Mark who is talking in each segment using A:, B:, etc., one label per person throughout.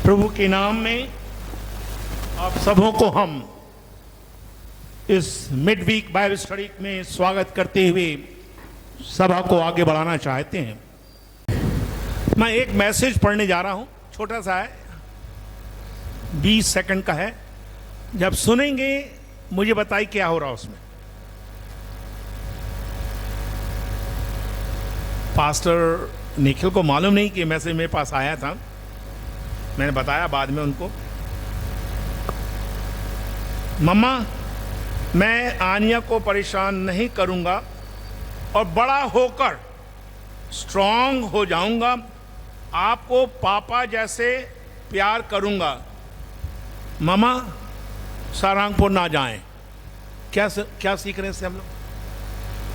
A: प्रभु के नाम में आप सबों को हम इस मिड वीक बाइबल स्टडी में स्वागत करते हुए सभा को आगे बढ़ाना चाहते हैं। मैं एक मैसेज पढ़ने जा रहा हूं, छोटा सा है, 20 सेकंड का है। जब सुनेंगे मुझे बताइए क्या हो रहा है उसमें। पास्टर निखिल को मालूम नहीं कि मैसेज मेरे पास आया था, मैंने बताया बाद में उनको। मम्मा, मैं आनिया को परेशान नहीं करूंगा और बड़ा होकर स्ट्रांग हो जाऊंगा, आपको पापा जैसे प्यार करूंगा। मम्मा, सारंगपुर ना जाएं। क्या सीख रहे हैं इससे हम लोग?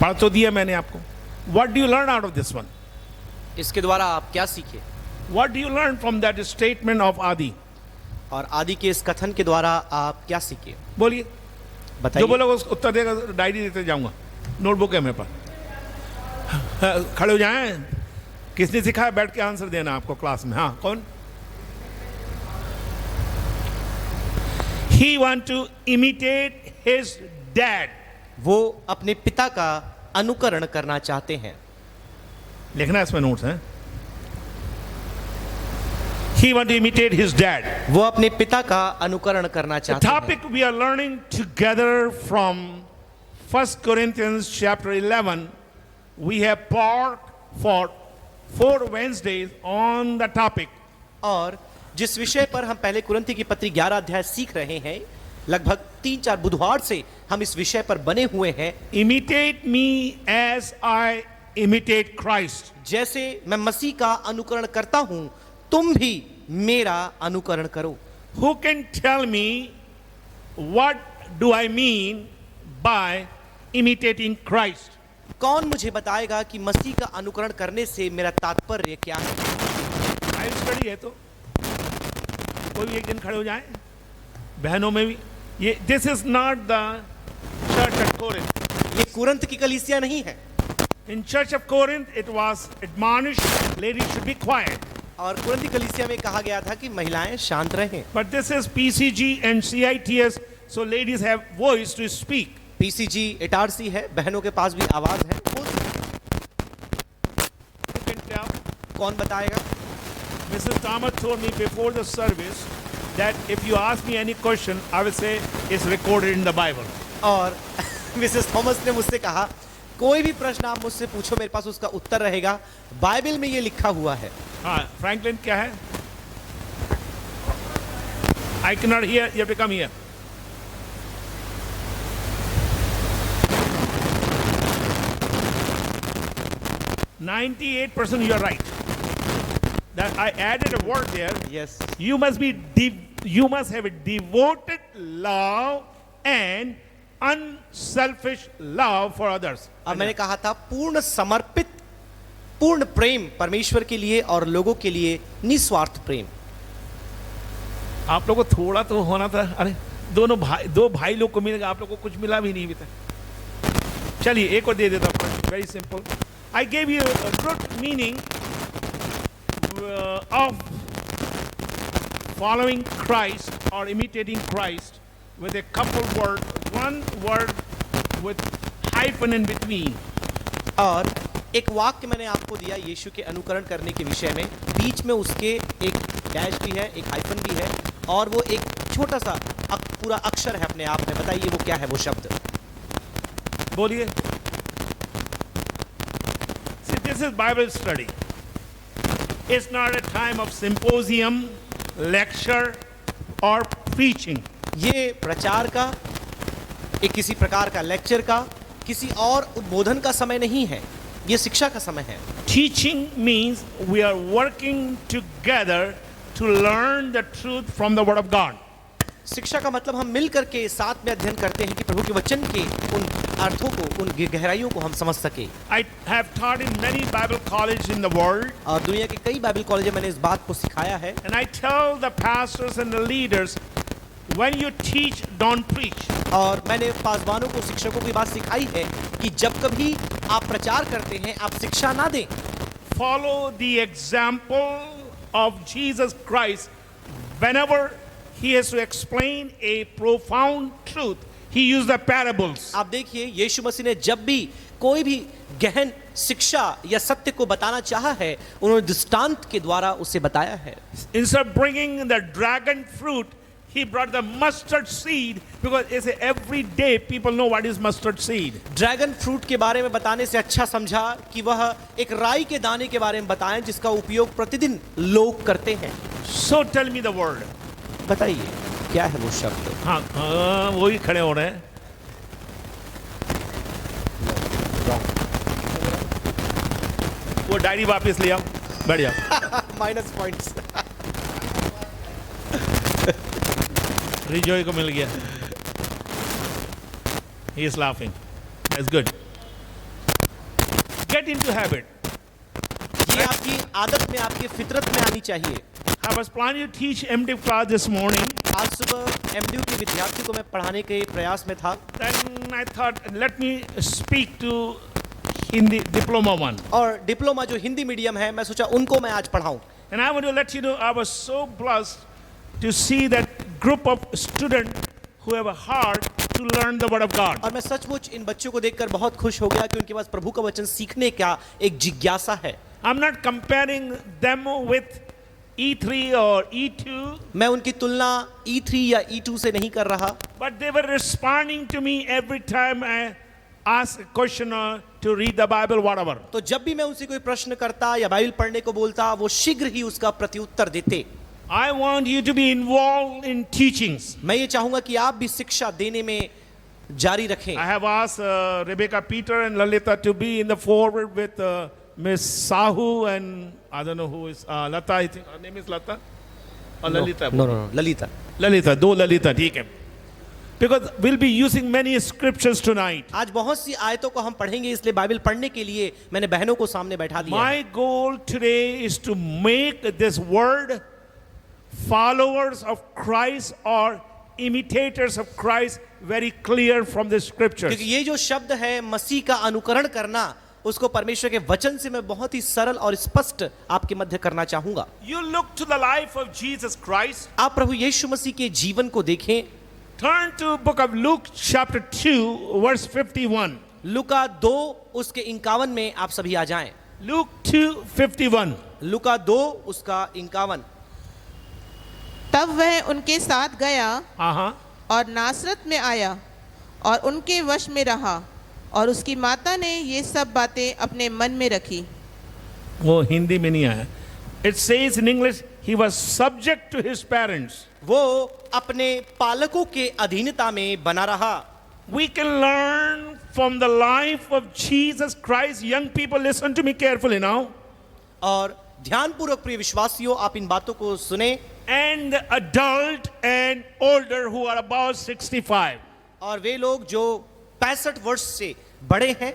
A: पढ़ तो दिया मैंने आपको। What do you learn out of this one?
B: इसके द्वारा आप क्या सीखे?
A: What do you learn from that statement of Adi?
B: और आदि के इस कथन के द्वारा आप क्या सीखे?
A: बोलिए,
B: बताइए।
A: जो बोलोगे उसको उत्तर देगा, डायरी देते जाऊंगा, नोटबुक है मेरे पास। खड़े हो जाएं। किसने सिखाया बैठ के आंसर देना आपको क्लास में? हाँ, कौन? He want to imitate his dad.
B: वो अपने पिता का अनुकरण करना चाहते हैं।
A: लिखना इसमें नोट्स हैं। He want to imitate his dad.
B: वो अपने पिता का अनुकरण करना
A: The
B: चाहते हैं।
A: topic we are learning together from 1 Corinthians chapter 11. We have part for 4 Wednesdays on the topic.
B: और जिस विषय पर हम पहले कुरिन्थी की पत्री 11 अध्याय सीख रहे हैं, लगभग 3-4 बुधवार से हम इस विषय पर बने हुए हैं।
A: Imitate me as I imitate Christ.
B: जैसे मैं मसीह का अनुकरण करता हूं, तुम भी मेरा अनुकरण करो।
A: Who can tell me what do I mean by imitating Christ?
B: कौन मुझे बताएगा कि मसीह का अनुकरण करने से मेरा तात्पर्य क्या है?
A: बाइबल स्टडी है तो कोई भी एक दिन खड़े हो जाए, बहनों में भी। ये this is not the church of Corinth.
B: ये कुरिन्थ की कलीसिया नहीं है।
A: In Church of Corinth, it was admonished ladies should be quiet.
B: और कुरिन्थ की कलीसिया में कहा गया था कि महिलाएं शांत रहें।
A: But this is PCG and CITS, so ladies have voice to speak.
B: PCG HRC है, बहनों के पास भी आवाज है।
A: Who can tell?
B: कौन बताएगा?
A: Mrs. Thomas told me before the service that if you ask me any question, I will say it's recorded in the Bible.
B: और Mrs Thomas ने मुझसे कहा, कोई भी प्रश्न आप मुझसे पूछो, मेरे पास उसका उत्तर रहेगा, बाइबल में ये लिखा हुआ है।
A: हाँ, फ्रैंकलिन क्या है? I cannot hear. You have to come here. %98% you are right. That I added a word there.
B: Yes.
A: You must have a devoted love and unselfish love for others.
B: अब मैंने कहा था पूर्ण समर्पित, पूर्ण प्रेम परमेश्वर के लिए और लोगों के लिए, निस्वार्थ प्रेम।
A: आप लोगों को थोड़ा तो होना था। अरे दो भाई लोग को मिलेगा, आप लोग को कुछ मिला भी नहीं अभी तक। चलिए एक और दे देता हूँ, very simple. I gave you a good meaning of following Christ or imitating Christ with a couple word, one word with hyphen in between.
B: और एक वाक्य मैंने आपको दिया यीशु के अनुकरण करने के विषय में, बीच में उसके एक डैश भी है, एक हाइफन भी है, और वो एक छोटा सा पूरा अक्षर है अपने आप में। बताइए वो क्या है वो शब्द?
A: बोलिए। See, this is Bible study. It's not a time of symposium, lecture or preaching.
B: ये प्रचार का, एक किसी प्रकार का लेक्चर का, किसी और उद्बोधन का समय नहीं है, ये शिक्षा का समय है।
A: Teaching means we are working together to learn the truth from the Word of God.
B: शिक्षा का मतलब हम मिल करके साथ में अध्ययन करते हैं कि प्रभु के वचन के उन अर्थों को, उन गहराइयों को हम समझ सके।
A: I have taught in many Bible colleges in the world.
B: और दुनिया के कई बाइबल कॉलेज में मैंने इस बात को सिखाया है।
A: And I tell the pastors and the leaders, when you teach, don't preach.
B: और मैंने पासवानों को, शिक्षकों की बात सिखाई है कि जब कभी आप प्रचार करते हैं, आप शिक्षा ना दें।
A: Follow the example of Jesus Christ whenever he has to explain a profound truth, he used the parables.
B: आप देखिए यीशु मसीह ने जब भी कोई भी गहन शिक्षा या सत्य को बताना चाहा है, उन्होंने दृष्टांत के द्वारा उसे बताया है।
A: Instead of bringing the dragon fruit, he brought the mustard seed, because it's every day people know what is mustard seed.
B: Dragon fruit के बारे में बताने से अच्छा समझा कि वह एक राई के दाने के बारे में बताएं जिसका उपयोग प्रतिदिन लोग करते हैं।
A: So tell me the word.
B: बताइए क्या है वो शब्द?
A: हाँ, वही खड़े हो रहे हैं। वो डायरी वापस ले आओ, बैठ जाओ।
B: Minus points.
A: रिजॉय को मिल गया। He is laughing. That's good. Get into habit.
B: ये आपकी आदत में, आपकी फितरत में आनी चाहिए।
A: I was planning to teach MDiv class this morning.
B: आज सुबह एमडीयू के विद्यार्थी को मैं पढ़ाने के प्रयास में था।
A: Then I thought, let me speak to Hindi diploma one.
B: और डिप्लोमा जो हिंदी मीडियम है, मैं सोचा उनको मैं आज पढ़ाऊं।
A: And I want to let you know, I was so blessed to see that group of students who have a heart to learn the word of God.
B: और मैं सचमुच इन बच्चों को देखकर बहुत खुश हो गया कि उनके पास प्रभु का वचन सीखने का एक जिज्ञासा है।
A: I'm not comparing them with E3 or E2,
B: मैं उनकी तुलना E3 या E2 से नहीं कर रहा,
A: but they were responding to me every time I asked a question or to read the Bible, whatever.
B: तो जब भी मैं उनसे कोई प्रश्न करता या बाइबल पढ़ने को बोलता, वो शीघ्र ही उसका प्रत्युत्तर देते।
A: I want you to be involved in teachings.
B: मैं ये चाहूंगा कि आप भी शिक्षा देने में जारी रखें।
A: I have asked Rebecca Peter and Lalita to be in the forward with Miss Sahu and I don't know who is Lata. I think her name is Lata or Lalita.
B: No, Lalita.
A: Lalita, दो ललिता, ठीक है। Because we'll be using many scriptures tonight.
B: आज बहुत सी आयतों को हम पढ़ेंगे, इसलिए बाइबल पढ़ने के लिए मैंने बहनों को सामने बैठा दिया है।
A: My goal today is to make this word followers of Christ or imitators of Christ very clear from the scriptures.
B: क्योंकि ये जो शब्द है मसीह का अनुकरण करना, उसको परमेश्वर के वचन से मैं बहुत ही सरल और स्पष्ट आपके मध्य करना चाहूंगा।
A: You look to the life of Jesus Christ.
B: आप प्रभु यीशु मसीह के जीवन को देखें।
A: Turn to book of Luke chapter 2 verse 51.
B: लुका 2 उसके 51 में आप सभी आ जाएं।
A: Luke 2:51.
B: लुका 2 उसका 51।
C: तब वह उनके साथ गया
A: हाँ,
C: और नासरत में आया और उनके वश में रहा, और उसकी माता ने ये सब बातें अपने मन में रखी।
A: वो हिंदी में नहीं आया। It says in English, he was subject to his parents.
B: वो अपने पालकों के अधीनता में बना रहा।
A: We can learn from the life of Jesus Christ. Young people, listen to me carefully now.
B: और ध्यानपूर्वक प्रिय विश्वासियों, आप इन बातों को सुने।
A: And the adult and older who are about 65.
B: और वे लोग जो 65 वर्ष से बड़े हैं,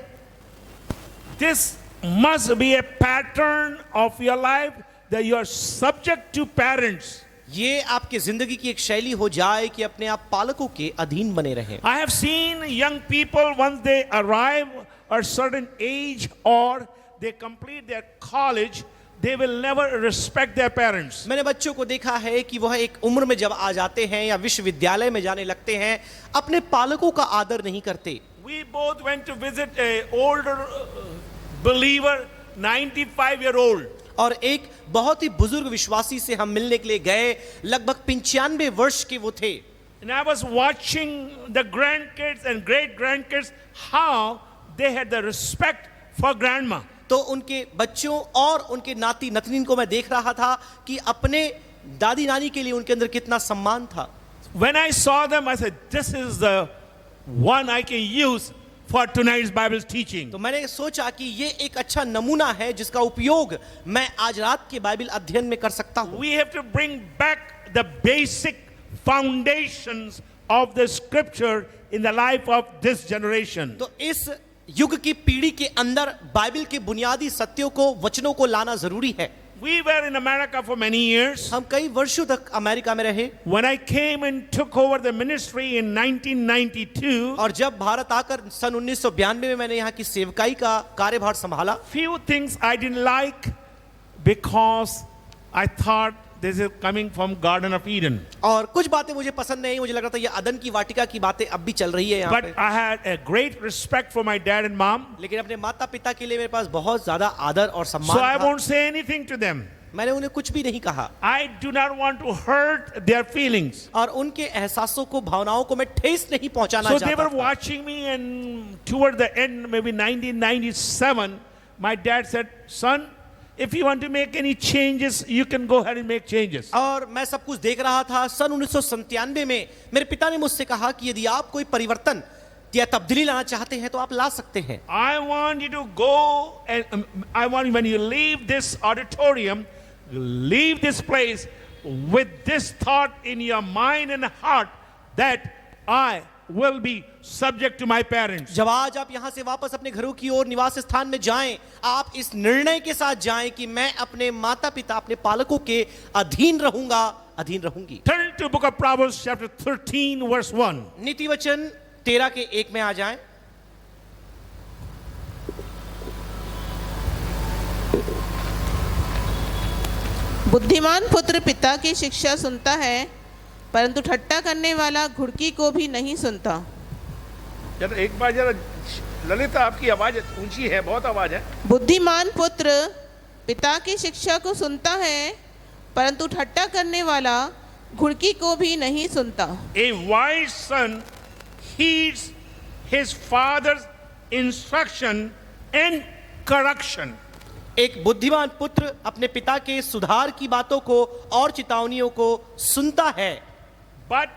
A: This must be a pattern of your life that you are subject to parents.
B: ये आपके जिंदगी की एक शैली हो जाए कि अपने आप पालकों के अधीन बने रहें।
A: I have seen young people once they arrive at a certain age or they complete their college, they will never respect their parents.
B: मैंने बच्चों को देखा है कि वह एक उम्र में जब आ जाते हैं या विश्वविद्यालय में जाने लगते हैं, अपने पालकों का आदर नहीं करते।
A: We both went to visit a older believer, 95-year-old.
B: और एक बहुत ही बुजुर्ग विश्वासी से हम मिलने के लिए गए, लगभग 95 वर्ष के वो थे।
A: And I was watching the grandkids and great grandkids how they had the respect for grandma.
B: तो उनके बच्चों और उनके नाती नतनीन को मैं देख रहा था कि अपने दादी नानी के लिए उनके अंदर कितना सम्मान था।
A: When I saw them, I said, this is the one I can use for tonight's Bible teaching.
B: तो मैंने सोचा कि ये एक अच्छा नमूना है जिसका उपयोग मैं आज रात के बाइबल अध्ययन में कर सकता हूँ।
A: We have to bring back the basic foundations of the scripture in the life of this generation.
B: तो इस युग की पीढ़ी के अंदर बाइबल के बुनियादी सत्यों को, वचनों को लाना जरूरी है।
A: We were in America for many years.
B: हम कई वर्षों तक अमेरिका में रहे।
A: When I came and took over the ministry in 1992,
B: और जब भारत आकर सन 1992 में मैंने यहाँ की सेवकाई का कार्यभार संभाला,
A: few things I didn't like because I thought this is coming from Garden of Eden.
B: और कुछ बातें मुझे पसंद नहीं, मुझे लग रहा था ये अदन की वाटिका की बातें अब भी चल रही है यहाँ
A: But
B: पे।
A: I had a great respect for my dad and mom,
B: लेकिन अपने माता पिता के लिए मेरे पास बहुत ज्यादा आदर और
A: so I
B: सम्मान था।
A: won't say anything to them.
B: मैंने उन्हें कुछ भी नहीं कहा
A: I do not want to hurt their feelings.
B: और उनके एहसासों को, भावनाओं को मैं ठेस नहीं पहुंचाना
A: So they
B: चाहता
A: were
B: था।
A: watching me, and toward the end, maybe 1997, my dad said, "Son, if you want to make any changes, you can go ahead and make changes."
B: और मैं सब कुछ देख रहा था। सन 1997 में मेरे पिता ने मुझसे कहा कि यदि आप कोई परिवर्तन या तब्दीली लाना चाहते हैं तो आप ला सकते हैं।
A: I want you to go and I want when you leave this auditorium, leave this place with this thought in your mind and heart that I will be subject to my parents.
B: जब आज आप यहाँ से वापस अपने घरों की ओर निवास स्थान में जाएं, आप इस निर्णय के साथ जाएं कि मैं अपने माता पिता, अपने पालकों के अधीन रहूंगा, अधीन रहूंगी।
A: Turn to book of Proverbs chapter 13 verse 1.
B: नीति वचन 13 के 1 में आ जाएं।
C: बुद्धिमान पुत्र पिता की शिक्षा सुनता है, परंतु ठट्टा करने वाला घुड़की को भी नहीं सुनता।
A: जरा एक बार जरा ललिता, आपकी आवाज ऊंची है, बहुत आवाज है।
C: बुद्धिमान पुत्र पिता की शिक्षा को सुनता है, परंतु ठट्टा करने वाला घुड़की को भी नहीं सुनता।
A: A wise son heeds his father's instruction and correction.
B: एक बुद्धिमान पुत्र अपने पिता के सुधार की बातों को और चेतावनियों को सुनता है,
A: But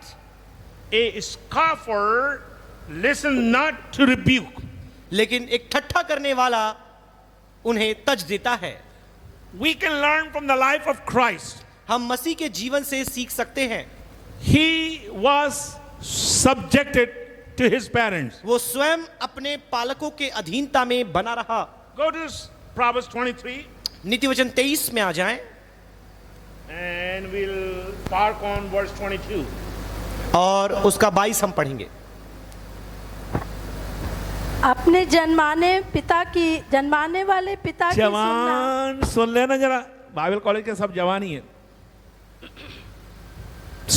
A: a scoffer listen not to rebuke.
B: लेकिन एक ठट्ठा करने वाला उन्हें तज देता है।
A: We can learn from the life of Christ.
B: हम मसीह के जीवन से सीख सकते हैं।
A: He was subjected to his parents.
B: वो स्वयं अपने पालकों के अधीनता में बना रहा।
A: Go to Proverbs 23
B: नीति वचन 23 में आ जाएं
A: and we'll park on verse 22.
B: और उसका 22 हम पढ़ेंगे।
D: अपने जन्माने वाले पिता की सुनना।
A: जवान सुन लेना जरा, बाइबल कॉलेज के सब जवान ही है,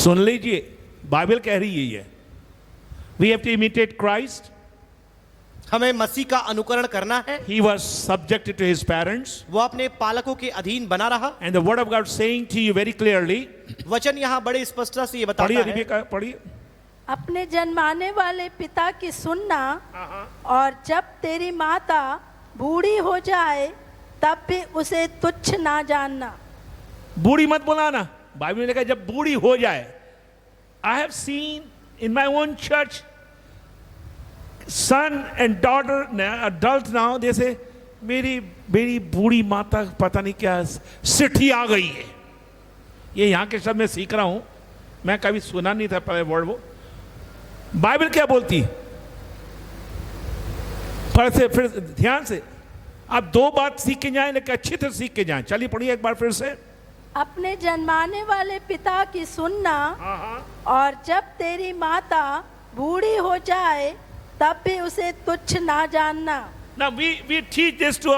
A: सुन लीजिए, बाइबल कह रही है ये। We have to imitate Christ.
B: हमें मसीह का अनुकरण करना है।
A: He was subjected to his parents.
B: वो अपने पालकों के अधीन बना रहा।
A: And the word of God saying to you very clearly.
B: वचन यहाँ बड़े स्पष्टता से ये बताता
A: पढ़िए
B: है,
A: रिबेका, पढ़िए।
D: अपने जन्माने वाले पिता की सुनना, और जब तेरी माता बूढ़ी हो जाए तब भी उसे तुच्छ ना जानना।
A: बूढ़ी मत बुलाना, बाइबल में लिखा है जब बूढ़ी हो जाए। I have seen in my own church son and daughter, adult now, they say मेरी बूढ़ी माता पता नहीं क्या सिठी आ गई है। ये यहाँ के शब्द में सीख रहा हूं, मैं कभी सुना नहीं था पहले वर्ड। वो बाइबल क्या बोलती है, फिर ध्यान से आप दो बात सीख के जाएं, लेकिन अच्छी तरह सीख के जाएं। चलिए पढ़िए एक बार फिर से।
D: अपने जन्माने वाले पिता की सुनना, और जब तेरी माता बूढ़ी हो जाए तब भी उसे तुच्छ ना जानना।
A: Now we teach this to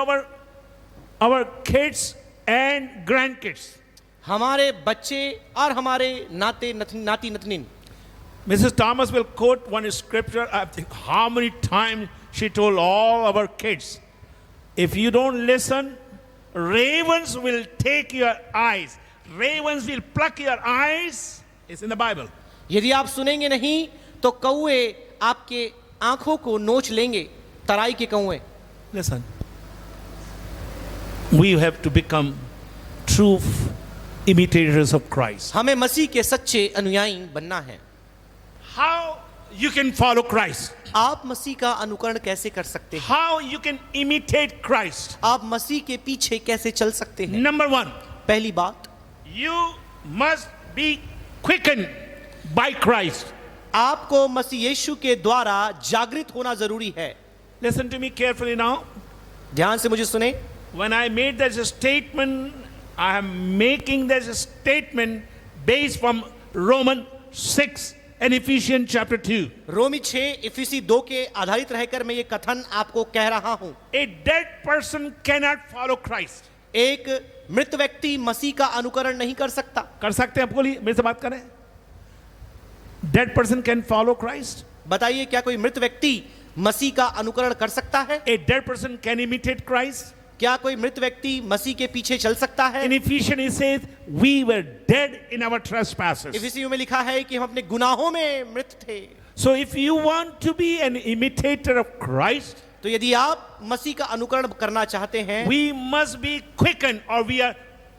A: our kids and grandkids.
B: हमारे बच्चे और हमारे नाती नतनीन।
A: Mrs. Thomas will quote one scripture. I think how many times she told all our kids, if you don't listen, ravens will take your eyes. Ravens will pluck your eyes. It's in the Bible.
B: यदि आप सुनेंगे नहीं तो कौवे आपके आंखों को नोच लेंगे, तराई के कौवे।
A: Listen. We have to become true imitators of Christ.
B: हमें मसीह के सच्चे अनुयायी बनना है।
A: How you can follow Christ?
B: आप मसीह का अनुकरण कैसे कर सकते हैं?
A: How you can imitate Christ?
B: आप मसीह के पीछे कैसे चल सकते हैं?
A: Number one,
B: पहली बात,
A: you must be quickened by Christ.
B: आपको मसीह यीशु के द्वारा जागृत होना जरूरी है।
A: Listen to me carefully now.
B: ध्यान से मुझे सुने।
A: When I made that statement, I am making that statement based from Romans 6 and Ephesians chapter 2.
B: रोमी 6 इफिसी 2 के आधारित रहकर मैं ये कथन आपको कह रहा हूं।
A: A dead person cannot follow Christ.
B: एक मृत व्यक्ति मसीह का अनुकरण नहीं कर सकता।
A: कर सकते हैं? आप बोलिए, मेरे से बात करें। Dead person can follow Christ?
B: बताइए, क्या कोई मृत व्यक्ति मसीह का अनुकरण कर सकता है?
A: A dead person can imitate Christ?
B: क्या कोई मृत व्यक्ति मसीह के पीछे चल सकता है?
A: In Ephesians it says we were dead in our trespasses.
B: इफिसियों में लिखा है कि हम अपने गुनाहों में मृत थे।
A: So if you want to be an imitator of Christ,
B: तो यदि आप मसीह का अनुकरण करना चाहते हैं,
A: we must be quickened, or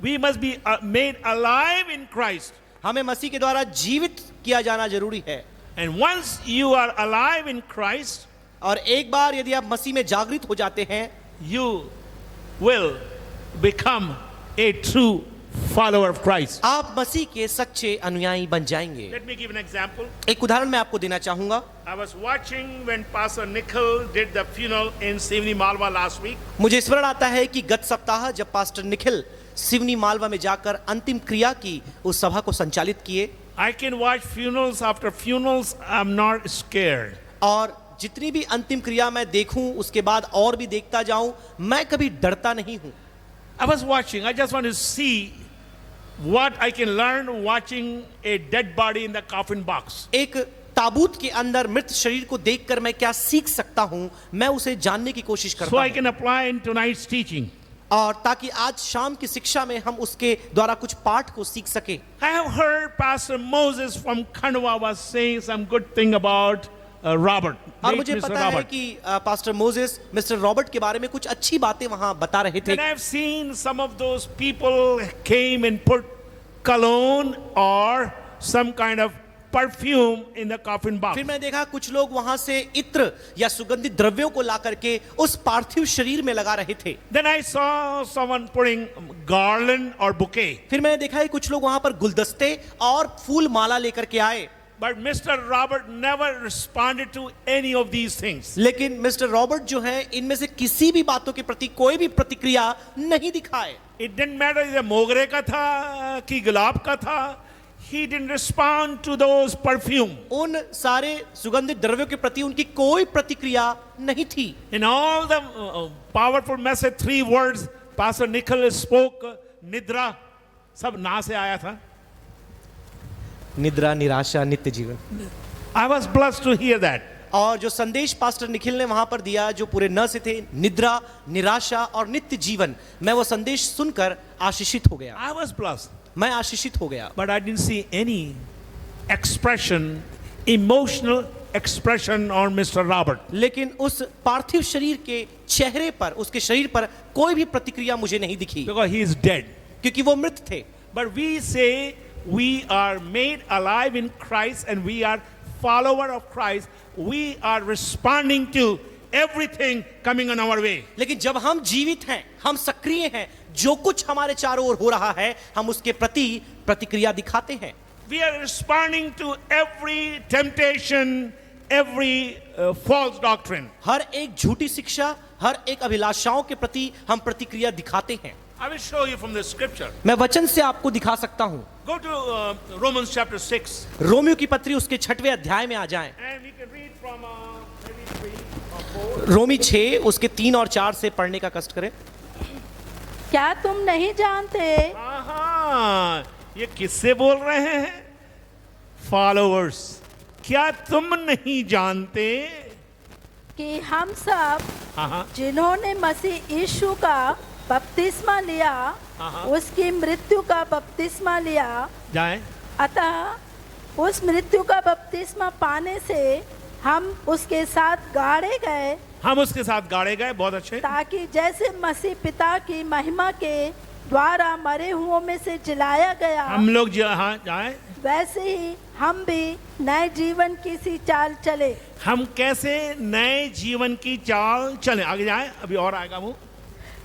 A: we must be made alive in Christ.
B: हमें मसीह के द्वारा जीवित किया जाना जरूरी है।
A: And once you are alive in Christ,
B: और एक बार यदि आप मसीह में जागृत हो जाते हैं,
A: you will become a true follower of Christ.
B: आप मसीह के सच्चे अनुयायी बन जाएंगे।
A: Let me give an example.
B: एक उदाहरण मैं आपको देना चाहूंगा।
A: I was watching when Pastor Nikhil did the funeral in Sivni Malwa last week.
B: मुझे स्मरण आता है कि गत सप्ताह जब पास्टर निखिल सिवनी मालवा में जाकर अंतिम क्रिया की उस सभा को संचालित किए,
A: I can watch funerals after funerals. I'm not scared.
B: और जितनी भी अंतिम क्रिया मैं देखूं उसके बाद और भी देखता जाऊं, मैं कभी डरता नहीं हूं।
A: I was watching. I just want to see what I can learn watching a dead body in the coffin box.
B: एक ताबूत के अंदर मृत शरीर को देखकर मैं क्या सीख सकता हूं, मैं उसे जानने की कोशिश
A: So
B: करता
A: I
B: हूं,
A: can apply in tonight's teaching.
B: और ताकि आज शाम की शिक्षा में हम उसके द्वारा कुछ पाठ को सीख सके।
A: I have heard Pastor Moses from Kanwa was saying some good thing about Robert.
B: और
A: late
B: मुझे
A: Mr.
B: पता है
A: Robert.
B: कि पास्टर मोसेस मिस्टर रॉबर्ट के बारे में कुछ अच्छी बातें वहां बता रहे थे।
A: And I've seen some of those people came and put cologne or some kind of perfume in the coffin box.
B: फिर मैंने देखा कुछ लोग वहां से इत्र या सुगंधित द्रव्यों को ला करके उस पार्थिव शरीर में लगा रहे थे।
A: Then I saw someone putting garland or bouquet.
B: फिर मैंने देखा है कुछ लोग वहां पर गुलदस्ते और फूल माला लेकर के आए,
A: But Mr. Robert never responded to any of these things.
B: लेकिन मिस्टर रॉबर्ट जो है इनमें से किसी भी बातों के प्रति कोई भी प्रतिक्रिया नहीं दिखाए।
A: It didn't matter if मोगरे का था कि गुलाब का था. He didn't respond to those perfume.
B: उन सारे सुगंधित द्रव्यों के प्रति उनकी कोई प्रतिक्रिया नहीं थी।
A: In all the powerful message, 3 words Pastor Nicholas spoke, निद्रा, सब ना से आया था.
B: निद्रा, निराशा, नित्य जीवन।
A: I was blessed to hear that.
B: और जो संदेश पास्टर निखिल ने वहां पर दिया जो पूरे न से थे, निद्रा, निराशा और नित्य जीवन, मैं वो संदेश सुनकर आशीषित हो गया।
A: I was blessed.
B: मैं आशीषित हो गया।
A: But I didn't see any expression, emotional expression on Mr. Robert.
B: लेकिन उस पार्थिव शरीर के चेहरे पर, उसके शरीर पर कोई भी प्रतिक्रिया मुझे नहीं दिखी,
A: Because he is dead.
B: क्योंकि वो मृत थे।
A: But we say we are made alive in Christ and we are follower of Christ. We are responding to everything coming on our way.
B: लेकिन जब हम जीवित हैं, हम सक्रिय हैं, जो कुछ हमारे चारों ओर हो रहा है हम उसके प्रति प्रतिक्रिया दिखाते हैं।
A: We are responding to every temptation, every false doctrine.
B: हर एक झूठी शिक्षा, हर एक अभिलाषाओं के प्रति हम प्रतिक्रिया दिखाते हैं।
A: I will show you from the scripture.
B: मैं वचन से आपको दिखा सकता हूं।
A: Go to Romans chapter 6
B: Romeo की पत्री उसके 6वें अध्याय में आ जाएं।
A: and we can read from maybe 3 or 4.
B: रोमी 6 उसके 3 और 4 से पढ़ने का कष्ट करें।
D: क्या तुम नहीं जानते
A: हाँ, ये किससे बोल रहे हैं? फॉलोअर्स। क्या तुम नहीं जानते
D: कि हम सब
A: हाँ,
D: जिन्होंने मसीह यीशु का बपतिस्मा लिया उसकी मृत्यु का बपतिस्मा लिया,
A: जाए
D: अतः उस मृत्यु का बपतिस्मा पाने से हम उसके साथ गाड़े गए,
A: हम उसके साथ गाड़े गए। बहुत अच्छे।
D: ताकि जैसे मसीह पिता की महिमा के द्वारा मरे हुओं में से जिलाया गया,
A: हम लोग हाँ जाए,
D: वैसे ही हम भी नए जीवन की सी चाल चले।
A: हम कैसे नए जीवन की चाल चले? आगे जाए, अभी और आएगा वो।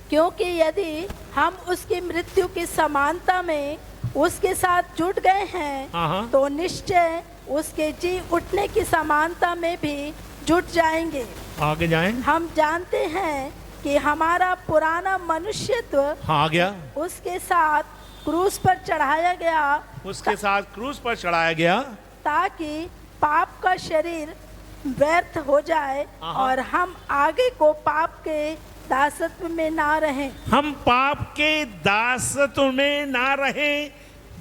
D: क्योंकि यदि हम उसकी मृत्यु की समानता में उसके साथ जुट गए हैं, तो निश्चय उसके जी उठने की समानता में भी जुट जाएंगे।
A: आगे जाए।
D: हम जानते हैं कि हमारा पुराना मनुष्यत्व
A: हाँ, आ गया।
D: उसके साथ क्रूस पर चढ़ाया गया,
A: उसके साथ क्रूस पर चढ़ाया गया,
D: ताकि पाप का शरीर व्यर्थ हो जाए और हम आगे को पाप के दासत्व में ना रहें,
A: हम पाप के दासत्व में ना रहें,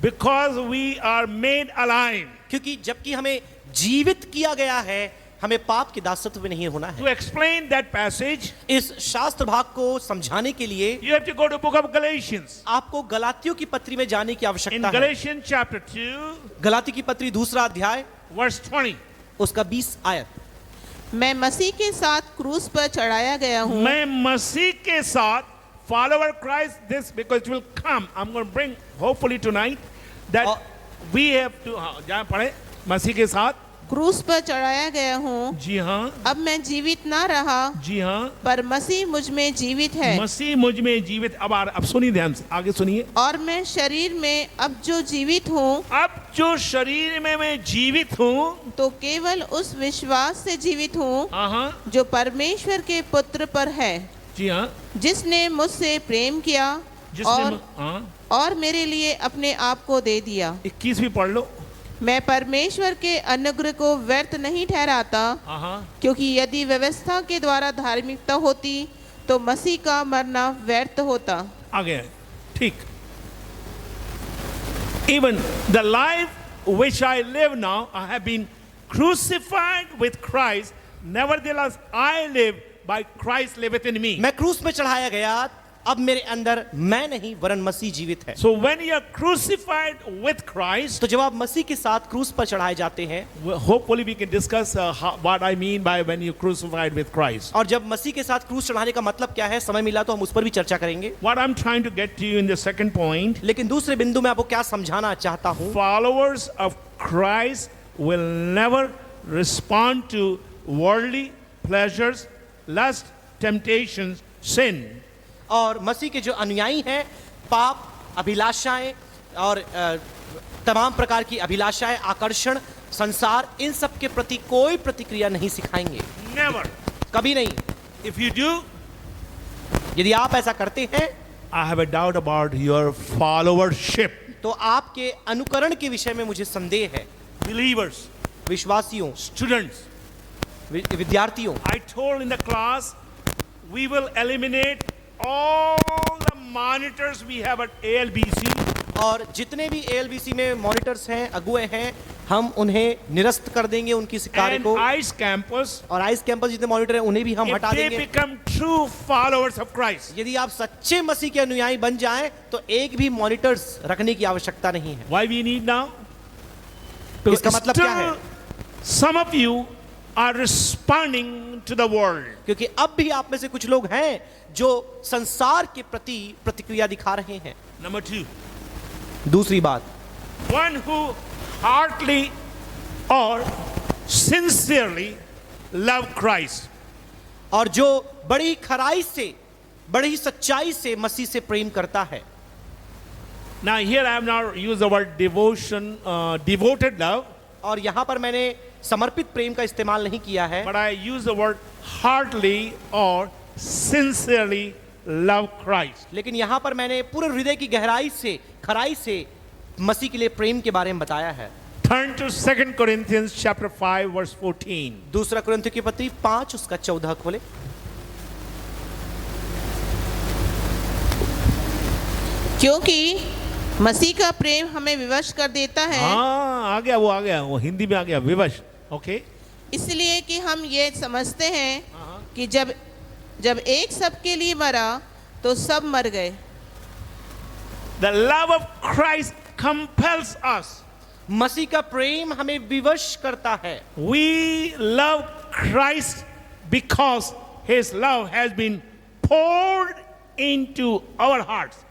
A: because we are made alive.
B: क्योंकि जबकि हमें जीवित किया गया है, हमें पाप के दासत्व में नहीं होना है।
A: To explain that passage,
B: इस शास्त्र भाग को समझाने के लिए
A: you have to go to book of Galatians.
B: आपको गलातियों की पत्री में जाने की
A: In
B: आवश्यकता है।
A: Galatians chapter 2,
B: गलाती की पत्री 2 अध्याय
A: verse 20.
B: उसका 20 आयत।
C: मैं मसीह के साथ क्रूस पर चढ़ाया गया हूँ।
A: मैं मसीह के साथ follower Christ this because it will come. I'm going to bring hopefully tonight that
B: और-
A: we have to जहाँ पढ़े मसीह के साथ।
C: क्रूस पर चढ़ाया गया हूँ।
A: जी हाँ,
C: अब मैं जीवित ना रहा,
A: जी हाँ,
C: पर मसीह मुझ में जीवित है।
A: मसीह मुझ में जीवित। अब सुनिए ध्यान से, आगे सुनिए।
C: और मैं शरीर में अब जो जीवित हूँ,
A: अब जो शरीर में मैं जीवित हूँ,
C: तो केवल उस विश्वास से जीवित हूँ
A: हाँ,
C: जो परमेश्वर के पुत्र पर है,
A: जी हाँ,
C: जिसने मुझसे प्रेम किया
A: जिसने
C: और मेरे लिए अपने आप को दे दिया।
A: 21 पढ़ लो।
C: मैं परमेश्वर के अनुग्रह को व्यर्थ नहीं ठहराता, क्योंकि यदि व्यवस्था के द्वारा धार्मिकता होती तो मसीह का मरना व्यर्थ होता।
A: आगे ठीक। Even the life which I live now, I have been crucified with Christ. Nevertheless, I live by Christ liveth in me.
B: मैं क्रूस में चढ़ाया गया, अब मेरे अंदर मैं नहीं वरन मसीह जीवित है।
A: So when you are crucified with Christ,
B: तो जब आप मसीह के साथ क्रूस पर चढ़ाए जाते हैं,
A: hopefully we can discuss what I mean by when you crucified with Christ.
B: और जब मसीह के साथ क्रूस चढ़ाने का मतलब क्या है, समय मिला तो हम उस पर भी चर्चा करेंगे।
A: What I'm trying to get to you in the second point,
B: लेकिन दूसरे बिंदु में आपको क्या समझाना चाहता हूं,
A: followers of Christ will never respond to worldly pleasures, lust, temptations, sin.
B: और मसीह के जो अनुयायी हैं, पाप, अभिलाषाएं और तमाम प्रकार की अभिलाषाएं, आकर्षण, संसार, इन सब के प्रति कोई प्रतिक्रिया नहीं सिखाएंगे।
A: Never.
B: कभी नहीं।
A: If you do,
B: यदि आप ऐसा करते हैं,
A: I have a doubt about your followership.
B: तो आपके अनुकरण के विषय में मुझे संदेह है।
A: Believers,
B: विश्वासियों,
A: students,
B: विद्यार्थियों,
A: I told in the class, we will eliminate all the monitors we have at ALBC.
B: और जितने भी ALBC में मॉनिटर्स हैं, अगुए हैं, हम उन्हें निरस्त कर देंगे, उनकी इस कार्य
A: And
B: को।
A: ICE campus,
B: और आइस कैंपस जितने मॉनिटर हैं उन्हें भी हम
A: if
B: हटा
A: they
B: देंगे।
A: become true followers of Christ.
B: यदि आप सच्चे मसीह के अनुयायी बन जाएं तो एक भी मॉनिटर्स रखने की आवश्यकता नहीं है।
A: Why we need now?
B: इसका मतलब क्या है?
A: Some of you are responding to the world.
B: क्योंकि अब भी आप में से कुछ लोग हैं जो संसार के प्रति प्रतिक्रिया दिखा रहे हैं।
A: Number 2,
B: दूसरी बात,
A: one who heartily or sincerely love Christ.
B: और जो बड़ी खराई से, बड़ी सच्चाई से मसीह से प्रेम करता है।
A: Now here I have now used the word devotion, devoted love,
B: और यहां पर मैंने समर्पित प्रेम का इस्तेमाल नहीं किया है,
A: but I use the word heartily or sincerely love Christ.
B: लेकिन यहां पर मैंने पूरे हृदय की गहराई से, खराई से मसीह के लिए प्रेम के बारे में बताया है।
A: Turn to 2 Corinthians chapter 5 verse 14.
B: दूसरा कुरिन्थियों की पत्री 5 उसका 14 खोले।
C: क्योंकि मसीह का प्रेम हमें विवश कर देता है,
A: हाँ, आ गया वो हिंदी में आ गया, विवश। ओके,
C: इसलिए कि हम ये समझते हैं कि जब एक सबके लिए मरा तो सब मर गए।
A: the love of Christ compels us.
B: मसीह का प्रेम हमें विवश करता है।
A: We love Christ because his love has been poured into our hearts.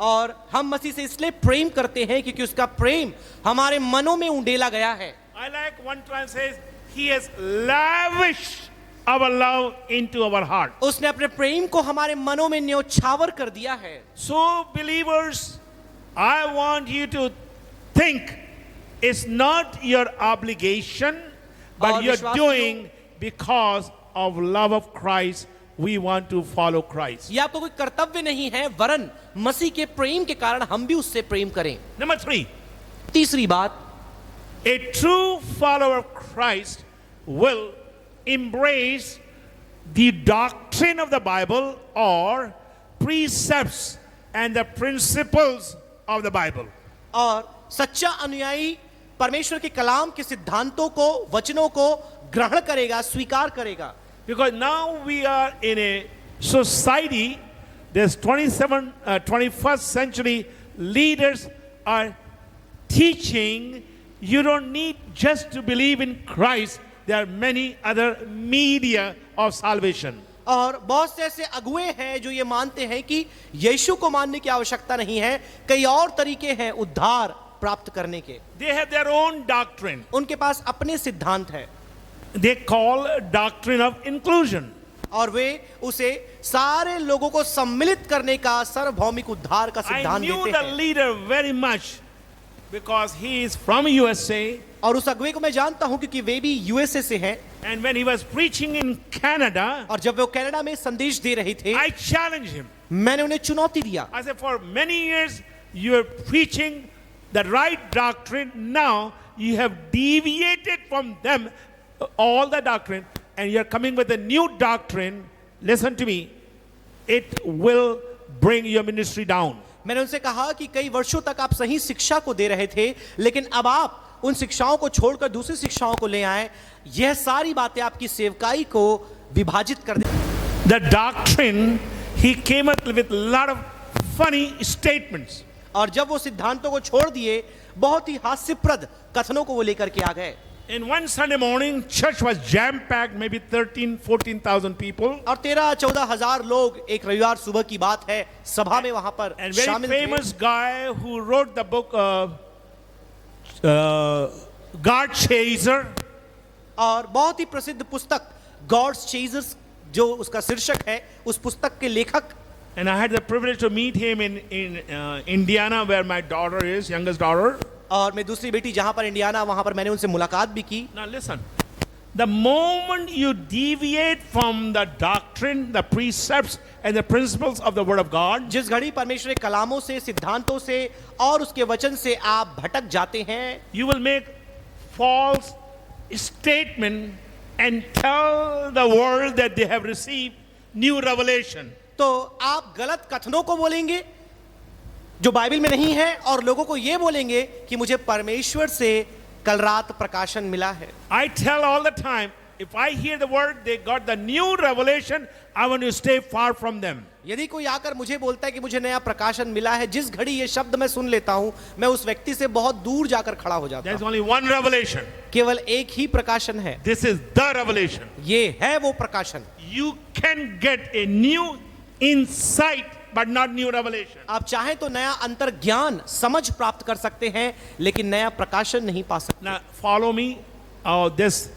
B: और हम मसीह से इसलिए प्रेम करते हैं क्योंकि उसका प्रेम हमारे मनों में उंडेला गया है।
A: I like one translation says he has lavished our love into our heart.
B: उसने अपने प्रेम को हमारे मनों में न्योछावर कर दिया है।
A: So believers, I want you to think it's not your obligation, but
B: और
A: you're
B: विश्वासियों,
A: doing because of love of Christ. We want to follow Christ.
B: यह आपको कोई कर्तव्य नहीं है, वरन मसीह के प्रेम के कारण हम भी उससे प्रेम करें।
A: Number 3,
B: तीसरी बात,
A: a true follower of Christ will embrace the doctrine of the Bible or precepts and the principles of the Bible.
B: और सच्चा अनुयायी परमेश्वर के कलाम के सिद्धांतों को, वचनों को ग्रहण करेगा, स्वीकार करेगा.
A: Because now we are in a society, there's 21st century leaders are teaching you don't need just to believe in Christ. There are many other media of salvation.
B: और बहुत से ऐसे अगुए हैं जो ये मानते हैं कि यीशु को मानने की आवश्यकता नहीं है, कई और तरीके हैं उद्धार प्राप्त करने के.
A: They have their own doctrine.
B: उनके पास अपने सिद्धांत है.
A: They call doctrine of inclusion.
B: और वे उसे सारे लोगों को सम्मिलित करने का सार्वभौमिक उद्धार का
A: I
B: सिद्धांत
A: knew
B: देते
A: the
B: हैं.
A: leader very much because he is from USA.
B: और उस अगुए को मैं जानता हूं क्योंकि वे भी यूएसए से हैं.
A: And when he was preaching in Canada,
B: और जब वे कनाडा में संदेश दे रहे थे,
A: I challenged him.
B: मैंने उन्हें चुनौती दिया.
A: I said, for many years you are preaching the right doctrine. Now you have deviated from them, all the doctrine, and you are coming with a new doctrine. Listen to me. It will bring your ministry down.
B: मैंने उनसे कहा कि कई वर्षों तक आप सही शिक्षा को दे रहे थे, लेकिन अब आप उन शिक्षाओं को छोड़कर दूसरी शिक्षाओं को ले आए. यह सारी बातें आपकी सेवकाई को विभाजित कर दे.
A: The doctrine, he came up with a lot of funny statements.
B: और जब वो सिद्धांतों को छोड़ दिए, बहुत ही हास्यप्रद कथनों को वो लेकर के आ गए.
A: In one Sunday morning, church was jam-packed, maybe 13,000-14,000 people.
B: और 13,000-14,000 लोग, एक रविवार सुबह की बात है, सभा में वहां पर
A: And very
B: शामिल
A: famous
B: थे.
A: guy who wrote the book God Chaser.
B: और बहुत ही प्रसिद्ध पुस्तक गॉड्स चेजर्स, जो उसका शीर्षक है, उस पुस्तक के लेखक.
A: And I had the privilege to meet him in Indiana, where my daughter is, youngest daughter.
B: और मैं दूसरी बेटी जहां पर इंडियाना, वहां पर मैंने उनसे मुलाकात भी की.
A: Now listen, the moment you deviate from the doctrine, the precepts and the principles of the Word of God,
B: जिस घड़ी परमेश्वर के कलामों से, सिद्धांतों से और उसके वचन से आप भटक जाते हैं,
A: you will make false statement and tell the world that they have received new revelation.
B: तो आप गलत कथनों को बोलेंगे जो बाइबल में नहीं है, और लोगों को यह बोलेंगे कि मुझे परमेश्वर से कल रात प्रकाशन मिला है.
A: I tell all the time, if I hear the word they got the new revelation, I want to stay far from them.
B: यदि कोई आकर मुझे बोलता है कि मुझे नया प्रकाशन मिला है, जिस घड़ी ये शब्द मैं सुन लेता हूं, मैं उस व्यक्ति से बहुत दूर जाकर खड़ा हो जाता
A: There's
B: हूं.
A: only one revelation.
B: केवल एक ही प्रकाशन है.
A: This is the revelation.
B: ये है वो प्रकाशन.
A: You can get a new insight but not new revelation.
B: आप चाहे तो नया अंतर ज्ञान, समझ प्राप्त कर सकते हैं, लेकिन नया प्रकाशन नहीं पा सकते.
A: Now follow me. This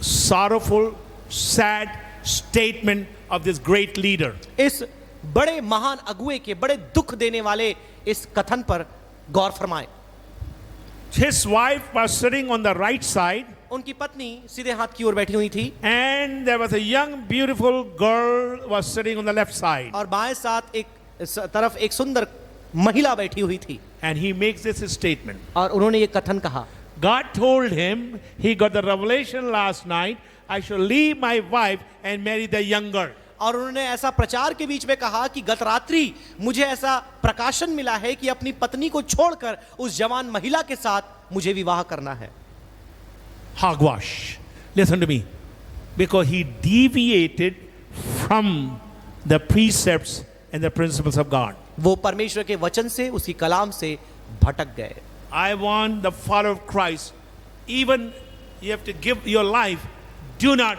A: sorrowful, sad statement of this great leader.
B: इस बड़े महान अगुए के बड़े दुख देने वाले इस कथन पर गौर फरमाएं.
A: His wife was sitting on the right side,
B: उनकी पत्नी सीधे हाथ की ओर बैठी हुई थी,
A: and there was a young beautiful girl was sitting on the left side.
B: और बाएं साथ एक तरफ एक सुंदर महिला बैठी हुई थी.
A: And he makes this statement.
B: और उन्होंने ये कथन कहा.
A: God told him, he got the revelation last night, I shall leave my wife and marry the young girl.
B: और उन्होंने ऐसा प्रचार के बीच में कहा कि गत रात्रि मुझे ऐसा प्रकाशन मिला है कि अपनी पत्नी को छोड़कर उस जवान महिला के साथ मुझे विवाह करना है.
A: Hogwash. Listen to me. Because he deviated from the precepts and the principles of God.
B: वो परमेश्वर के वचन से, उसकी कलाम से भटक गए.
A: I want the follower of Christ, even you have to give your life, do not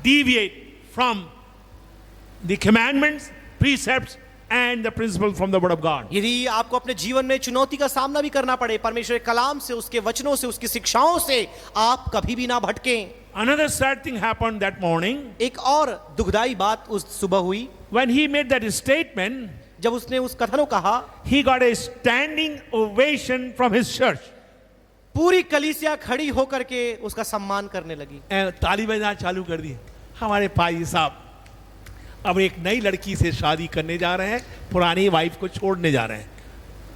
A: deviate from the commandments, precepts and the principles from the Word of God.
B: यदि आपको अपने जीवन में चुनौती का सामना भी करना पड़े, परमेश्वर के कलाम से, उसके वचनों से, उसकी शिक्षाओं से आप कभी भी ना भटकें.
A: Another sad thing happened that morning.
B: एक और दुखदाई बात उस सुबह हुई.
A: When he made that statement,
B: जब उसने उस कथन को कहा,
A: he got a standing ovation from his church.
B: पूरी कलीसिया खड़ी होकर के उसका सम्मान करने लगी.
A: ताली बजाना चालू कर दी. हमारे भाई साहब अब एक नई लड़की से शादी करने जा रहे हैं, पुरानी वाइफ को छोड़ने जा रहे हैं.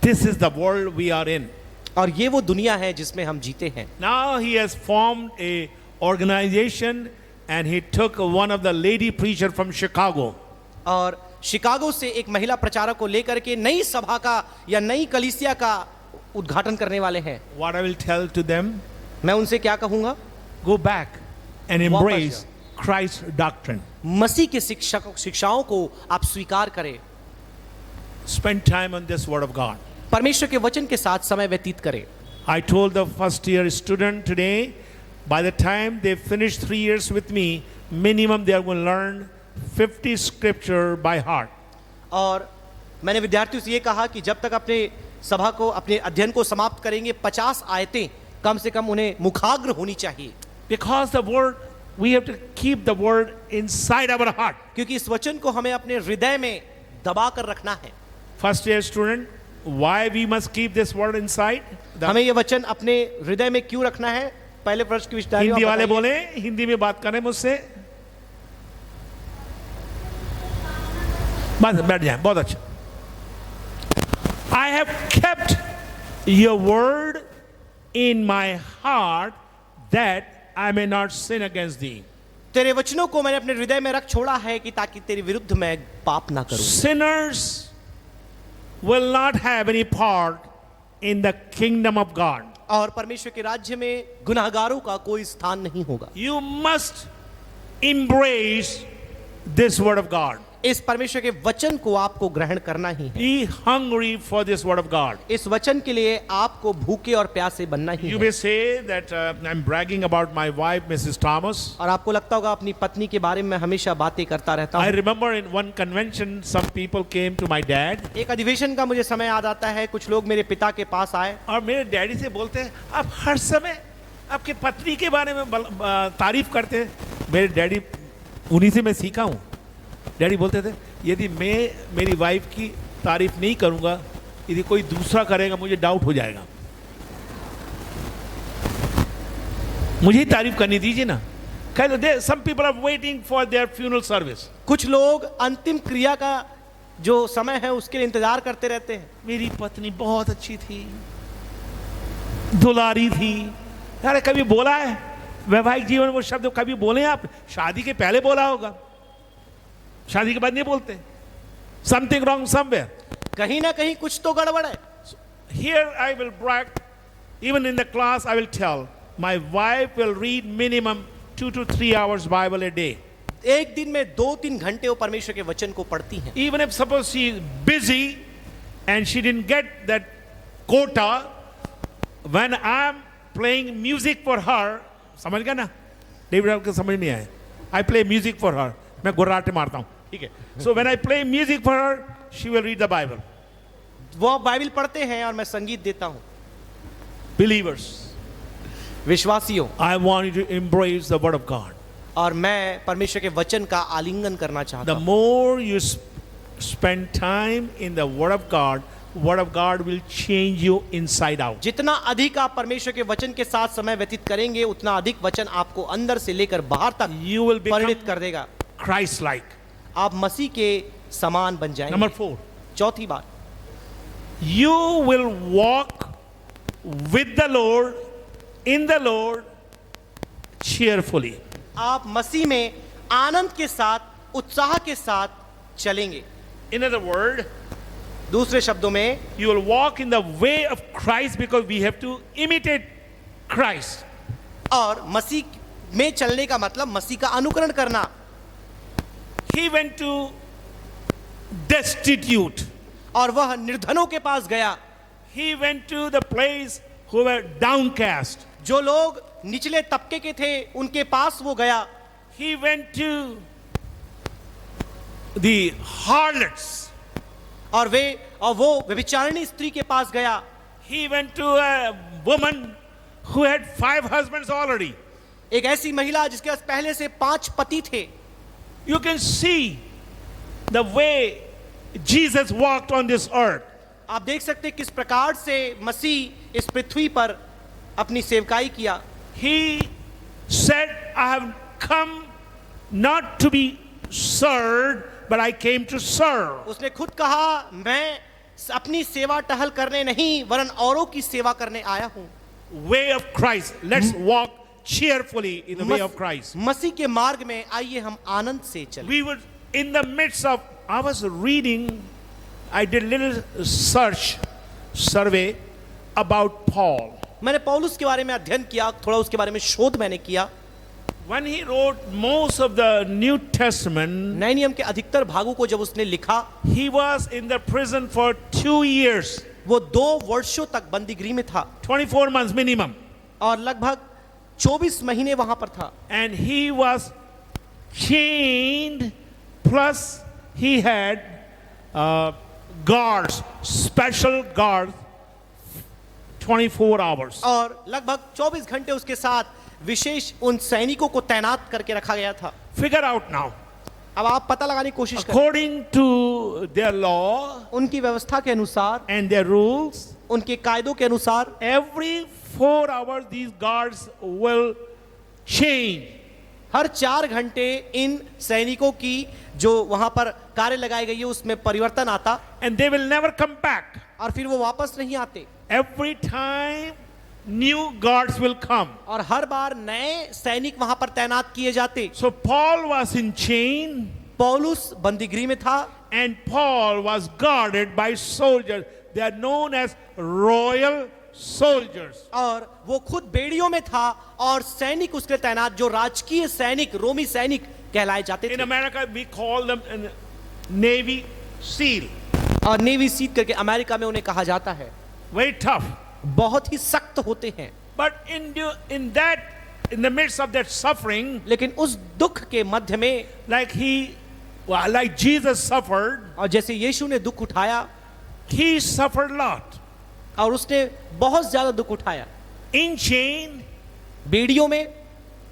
A: This is the world we are in.
B: और ये वो दुनिया है जिसमें हम जीते हैं.
A: Now he has formed a organization and he took one of the lady preacher from Chicago.
B: और शिकागो से एक महिला प्रचारक को लेकर के नई सभा का या नई कलीसिया का उद्घाटन करने वाले हैं।
A: What I will tell to them,
B: मैं उनसे क्या कहूंगा?
A: go back and embrace Christ's doctrine.
B: मसीह के शिक्षाओं को आप स्वीकार करें।
A: Spend time on this word of God.
B: परमेश्वर के वचन के साथ समय व्यतीत करें।
A: I told the first year student today, by the time they finish 3 years with me, minimum they are going to learn 50 scripture by heart.
B: और मैंने विद्यार्थियों से ये कहा कि जब तक अपने सभा को अपने अध्ययन को समाप्त करेंगे 50 आयतें कम से कम उन्हें मुखाग्र होनी चाहिए।
A: Because the word, we have to keep the word inside our heart.
B: क्योंकि इस वचन को हमें अपने हृदय में दबा कर रखना है।
A: First year student, why we must keep this word inside?
B: हमें ये वचन अपने हृदय में क्यों रखना है? पहले वर्ष की विस्तारियों
A: हिंदी वाले बोले, हिंदी में बात करें मुझसे। बस बैठ जाए, बहुत अच्छा। I have kept your word in my heart that I may not sin against thee.
B: तेरे वचनों को मैंने अपने हृदय में रख छोड़ा है कि ताकि तेरे विरुद्ध मैं पाप ना करूं।
A: Sinners will not have any part in the kingdom of God.
B: और परमेश्वर के राज्य में गुनाहगारों का कोई स्थान नहीं होगा।
A: You must embrace this word of God.
B: इस परमेश्वर के वचन को आपको ग्रहण करना ही है।
A: Be hungry for this word of God.
B: इस वचन के लिए आपको भूखे और प्यासे बनना ही
A: You
B: है।
A: may say that I'm bragging about my wife, Mrs. Thomas.
B: और आपको लगता होगा अपनी पत्नी के बारे में हमेशा बातें करता रहता
A: I
B: हूँ।
A: remember in one convention, some people came to my dad.
B: एक अधिवेशन का मुझे समय याद आता है, कुछ लोग मेरे पिता के पास आए
A: और मेरे डैडी से बोलते हैं, आप हर समय आपके पत्नी के बारे में तारीफ करते हैं। मेरे डैडी, उन्हीं से मैं सीखा हूँ। डैडी बोलते थे, यदि मैं मेरी वाइफ की तारीफ नहीं करूंगा, यदि कोई दूसरा करेगा मुझे डाउट हो जाएगा। मुझे ही तारीफ करनी दीजिए ना। कहते some people are waiting for their funeral service.
B: कुछ लोग अंतिम क्रिया का जो समय है उसके लिए इंतजार करते रहते हैं।
A: मेरी पत्नी बहुत अच्छी थी, दुलारी थी। अरे कभी बोला है वैवाहिक जीवन वो शब्द कभी बोले आप? शादी के पहले बोला होगा, शादी के बाद नहीं बोलते। Something wrong somewhere.
B: कहीं ना कहीं कुछ तो गड़बड़ है।
A: Here I will brag, even in the class I will tell, my wife will read minimum 2 to 3 hours Bible a day.
B: एक दिन में 2-3 घंटे वो परमेश्वर के वचन को पढ़ती हैं।
A: Even if suppose she is busy and she didn't get that quota, when I am playing music for her, समझ गया ना? डेविड आपको समझ नहीं आया। I play music for her. मैं गुर्राटे मारता हूँ, ठीक है? So when I play music for her, she will read the Bible.
B: वो बाइबल पढ़ते हैं और मैं संगीत देता हूँ।
A: Believers,
B: विश्वासियों,
A: I want you to embrace the word of God.
B: और मैं परमेश्वर के वचन का आलिंगन करना चाहता
A: The
B: हूँ।
A: more you spend time in the word of God will change you inside out.
B: जितना अधिक आप परमेश्वर के वचन के साथ समय व्यतीत करेंगे, उतना अधिक वचन आपको अंदर से लेकर बाहर तक
A: You will become
B: परिणित कर देगा।
A: Christ-like.
B: आप मसीह के समान बन जाएंगे।
A: Number 4.
B: चौथी बात,
A: You will walk with the Lord, in the Lord, cheerfully.
B: आप मसीह में आनंद के साथ, उत्साह के साथ चलेंगे।
A: In other words,
B: दूसरे शब्दों में,
A: you will walk in the way of Christ because we have to imitate Christ.
B: और मसीह में चलने का मतलब मसीह का अनुकरण करना।
A: He went to destitute.
B: और वह निर्धनों के पास गया।
A: He went to the place who were downcast.
B: जो लोग निचले तबके के थे उनके पास वो गया।
A: He went to the harlots.
B: और वो व्यभिचारिणी स्त्री के पास गया।
A: He went to a woman who had 5 husbands already.
B: एक ऐसी महिला जिसके पास पहले से 5 पति थे।
A: You can see the way Jesus walked on this earth.
B: आप देख सकते हैं किस प्रकार से मसीह इस पृथ्वी पर अपनी सेवकाई किया।
A: He said, I have come not to be served, but I came to serve.
B: उसने खुद कहा, मैं अपनी सेवा टहल करने नहीं वरन औरों की सेवा करने आया हूं।
A: Way of Christ. Let's walk cheerfully in the way of Christ.
B: मसीह के मार्ग में आइए हम आनंद से चलें।
A: We were in the midst of, I was reading, I did a little survey about Paul.
B: मैंने पौलुस के बारे में अध्ययन किया, थोड़ा उसके बारे में शोध मैंने किया।
A: When he wrote most of the New Testament,
B: नए नियम के अधिकतर भागों को जब उसने लिखा,
A: he was in the prison for 2 years,
B: वो 2 वर्षों तक बंदीगृह में था
A: 24 months minimum.
B: और लगभग 24 महीने वहां पर था।
A: And he was chained, plus he had guards, special guards, 24 hours.
B: और लगभग 24 घंटे उसके साथ विशेष उन सैनिकों को तैनात करके रखा गया था।
A: Figure out now.
B: अब आप पता लगाने की कोशिश करें।
A: According to their law
B: उनकी व्यवस्था के अनुसार,
A: and their rules,
B: उनके कायदों के अनुसार
A: every 4 hours these guards will change.
B: हर 4 घंटे इन सैनिकों की जो वहां पर कार्य लगाई गई है उसमें परिवर्तन आता,
A: And they will never come back.
B: और फिर वो वापस नहीं आते,
A: Every time new guards will come.
B: और हर बार नए सैनिक वहां पर तैनात किए जाते।
A: So Paul was in chain,
B: पौलुस बंदीगृह में था,
A: and Paul was guarded by soldiers. They are known as royal soldiers.
B: और वो खुद बेड़ियों में था और सैनिक उसके तैनात, जो राजकीय सैनिक, रोमी सैनिक कहलाए जाते
A: In
B: थे।
A: America we call them Navy SEAL.
B: और नेवी सील करके अमेरिका में उन्हें कहा जाता है।
A: Very tough.
B: बहुत ही सख्त होते हैं।
A: But in the midst of that suffering,
B: लेकिन उस दुख के मध्य में,
A: like Jesus suffered,
B: और जैसे यीशु ने दुख उठाया,
A: he suffered a lot.
B: और उसने बहुत ज्यादा दुख उठाया।
A: In chain,
B: बेड़ियों में,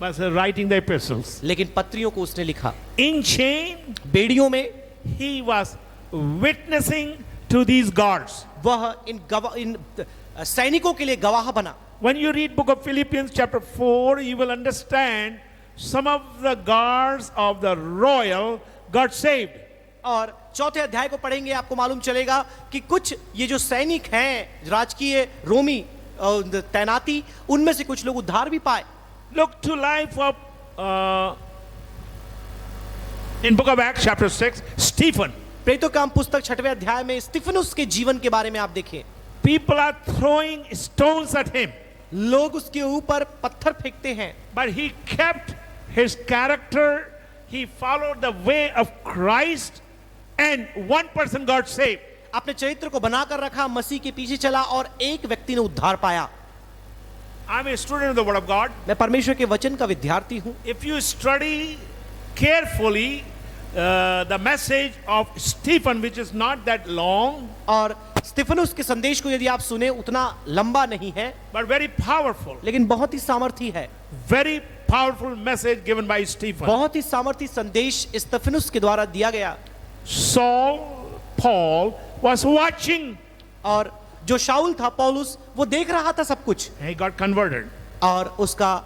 A: was writing the epistles.
B: लेकिन पत्रियों को उसने लिखा।
A: In chain,
B: बेड़ियों में
A: he was witnessing to these guards.
B: वह इन सैनिकों के लिए गवाह बना।
A: When you read book of Philippians chapter 4, you will understand some of the guards of the royal got saved.
B: और 4थे अध्याय को पढ़ेंगे, आपको मालूम चलेगा कि कुछ ये जो सैनिक हैं राजकीय रोमी तैनाती, उनमें से कुछ लोग उद्धार भी पाए।
A: Look to life of in book of Acts chapter 6, Stephen.
B: प्रेरितों का काम पुस्तक 6वें अध्याय में स्तिफनुस के जीवन के बारे में आप देखें।
A: People are throwing stones at him,
B: लोग उसके ऊपर पत्थर फेंकते हैं,
A: but he kept his character. He followed the way of Christ, and one person got saved.
B: अपने चरित्र को बनाकर रखा, मसीह के पीछे चला और एक व्यक्ति ने उद्धार पाया।
A: I'm a student of the Word of God.
B: मैं परमेश्वर के वचन का विद्यार्थी हूं।
A: If you study carefully the message of Stephen, which is not that long,
B: और स्तिफनुस के संदेश को यदि आप सुने, उतना लंबा नहीं है,
A: but very powerful,
B: लेकिन बहुत ही सामर्थी है।
A: very powerful message given by Stephen.
B: बहुत ही सामर्थी संदेश स्तिफनुस के द्वारा दिया गया।
A: Paul was watching.
B: और जो शाऊल था, पौलुस, वो देख रहा था सब कुछ,
A: He got converted.
B: और उसका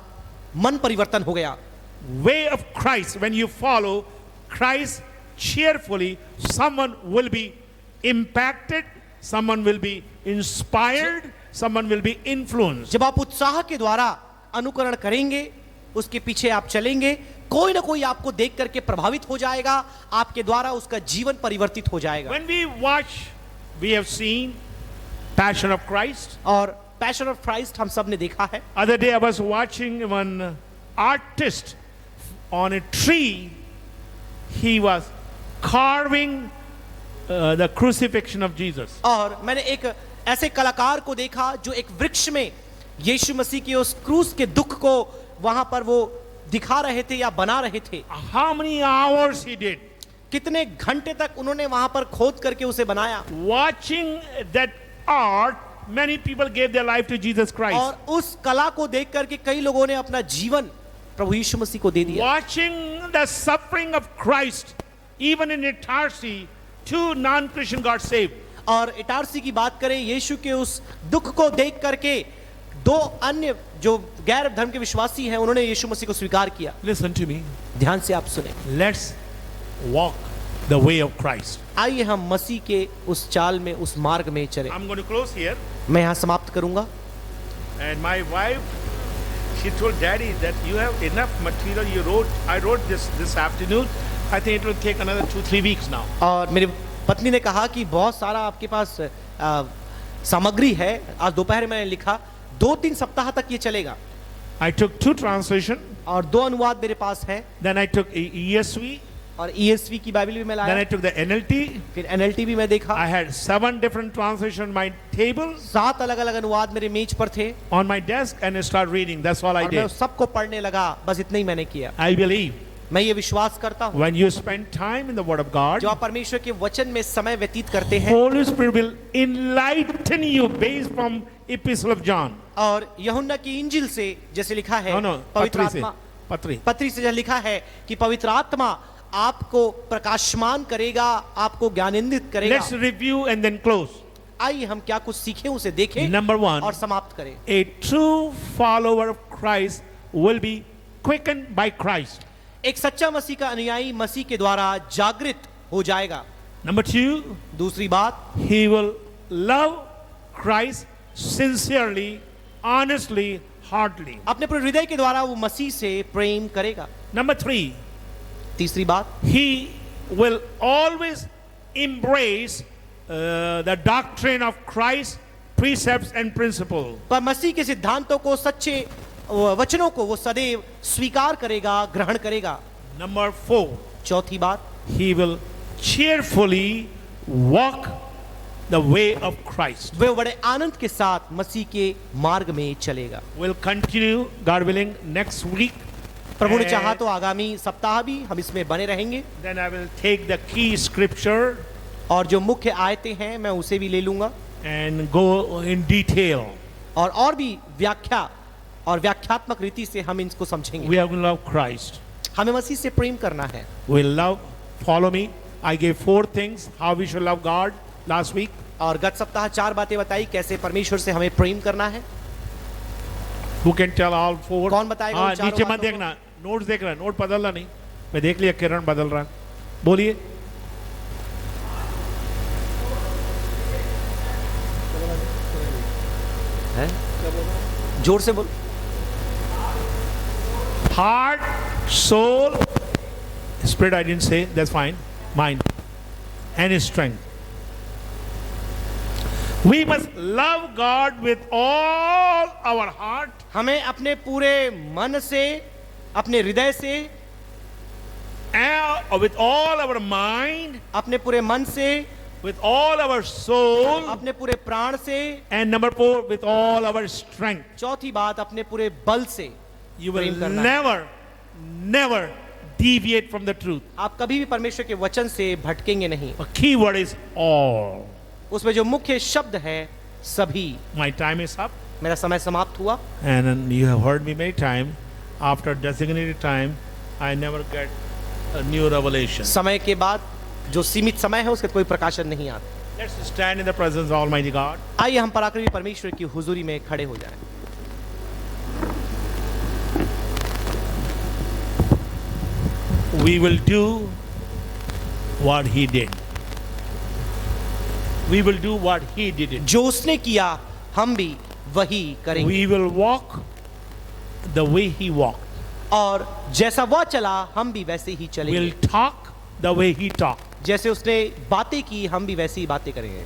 B: मन परिवर्तन हो गया।
A: Way of Christ, when you follow Christ cheerfully, someone will be impacted, someone will be inspired, someone will be influenced.
B: जब आप उत्साह के द्वारा अनुकरण करेंगे, उसके पीछे आप चलेंगे, कोई ना कोई आपको देख करके प्रभावित हो जाएगा, आपके द्वारा उसका जीवन परिवर्तित हो जाएगा।
A: When we watch, we have seen Passion of Christ.
B: और पैशन ऑफ क्राइस्ट हम सब ने देखा है।
A: Other day I was watching one artist on a tree. He was carving the crucifixion of Jesus.
B: और मैंने एक ऐसे कलाकार को देखा जो एक वृक्ष में यीशु मसीह के उस क्रूस के दुख को वहां पर वो दिखा रहे थे या बना रहे थे।
A: How many hours he did?
B: कितने घंटे तक उन्होंने वहां पर खोद करके उसे बनाया।
A: Watching that art, many people gave their life to Jesus Christ.
B: और उस कला को देख करके कई लोगों ने अपना जीवन प्रभु यीशु मसीह को दे दिया।
A: Watching the suffering of Christ, even in Itarsi, 2 non-Christian got saved.
B: और इटारसी की बात करें, यीशु के उस दुख को देख करके 2 अन्य जो गैर धर्म के विश्वासी हैं, उन्होंने यीशु मसीह को स्वीकार किया।
A: Listen to me.
B: ध्यान से आप सुने।
A: Let's walk the way of Christ.
B: आइए हम मसीह के उस चाल में, उस मार्ग में चले।
A: I'm going to close here.
B: मैं यहाँ समाप्त करूंगा।
A: And my wife She told Daddy that you have enough material. I wrote this afternoon. I think it will take another 2-3 weeks now.
B: और मेरी पत्नी ने कहा कि बहुत सारा आपके पास सामग्री है, आज दोपहर में मैंने लिखा, 2-3 सप्ताह तक ये चलेगा।
A: I took 2 translation.
B: और 2 अनुवाद मेरे पास है।
A: Then I took ESV.
B: और ESV की बाइबल भी मैं
A: Then I
B: लाया।
A: took the NLT.
B: फिर NLT भी मैं देखा।
A: I had 7 different translations on my table
B: 7 अलग-अलग अनुवाद मेरे मेज पर थे।
A: on my desk and I started reading. That's all I
B: और मैं
A: did.
B: सबको पढ़ने लगा, बस इतना ही मैंने किया।
A: I believe
B: मैं ये विश्वास करता हूँ,
A: when you spend time in the Word of God,
B: जो आप परमेश्वर के वचन में समय व्यतीत करते हैं,
A: Holy Spirit will enlighten you based from Epistle of John.
B: और यूहन्ना की इंजिल से जैसे लिखा है,
A: No,
B: पवित्र
A: पत्री से.
B: आत्मा
A: पत्री.
B: पत्री से जहाँ लिखा है कि पवित्र आत्मा आपको प्रकाशमान करेगा, आपको ज्ञानान्वित करेगा।
A: Let's review and then close.
B: आइए हम क्या कुछ सीखें, उसे देखें
A: Number 1.
B: और समाप्त करें।
A: A true follower of Christ will be quickened by Christ.
B: एक सच्चा मसीह का अनुयायी मसीह के द्वारा जागृत हो जाएगा।
A: Number 2,
B: दूसरी बात,
A: he will love Christ sincerely, honestly, heartily.
B: अपने पूरे हृदय के द्वारा वो मसीह से प्रेम करेगा।
A: Number 3,
B: तीसरी बात,
A: he will always embrace the doctrine of Christ, precepts and principles.
B: पर मसीह के सिद्धांतों को, सच्चे वचनों को वो सदैव स्वीकार करेगा, ग्रहण करेगा।
A: Number 4,
B: चौथी बात,
A: he will cheerfully walk the way of Christ.
B: वे बड़े आनंद के साथ मसीह के मार्ग में चलेगा।
A: We'll continue, God willing, next week.
B: प्रभु ने चाहा तो आगामी सप्ताह भी हम इसमें बने रहेंगे।
A: Then I will take the key scripture
B: और जो मुख्य आयतें हैं मैं उसे भी ले लूंगा
A: and go in detail.
B: और भी व्याख्या और व्याख्यात्मक रीति से हम इनको समझेंगे।
A: We have to love Christ.
B: हमें मसीह से प्रेम करना है।
A: We love, follow me. I gave 4 things how we should love God last week.
B: और गत सप्ताह 4 बातें बताई कैसे परमेश्वर से हमें प्रेम करना है।
A: Who can tell all 4?
B: कौन बताएगा उन चारों
A: नीचे मत
B: बातों को?
A: देखना, नोट्स देख रहा है, नोट बदलना नहीं। मैं देख लिया किरण बदल रहा है। बोलिए।
B: जोर से बोल।
A: Heart, soul, spirit I didn't say, that's fine. Mind and his strength. We must love God with all our heart,
B: हमें अपने पूरे मन से, अपने हृदय से,
A: and with all our mind,
B: अपने पूरे मन से,
A: with all our soul,
B: अपने पूरे प्राण से,
A: and number 4, with all our strength.
B: चौथी बात अपने पूरे बल से
A: You will
B: प्रेम करना है।
A: never deviate from the truth.
B: आप कभी भी परमेश्वर के वचन से भटकेंगे नहीं।
A: A key word is all.
B: उसमें जो मुख्य शब्द है सभी।
A: My time is up,
B: मेरा समय समाप्त हुआ
A: and you have heard me many times. After designated time, I never get a new revelation.
B: समय के बाद जो सीमित समय है उसके कोई प्रकाशन नहीं आता।
A: Let's stand in the presence of Almighty God.
B: आइए हम पराक्रमी परमेश्वर की हुजूरी में खड़े हो जाएं।
A: We will do what He did. We will do what He did it.
B: जो उसने किया हम भी वही करेंगे।
A: We will walk the way He walked.
B: और जैसा वह चला हम भी वैसे ही चलेंगे।
A: We'll talk the way He talked.
B: जैसे उसने बातें की हम भी वैसी ही बातें करेंगे।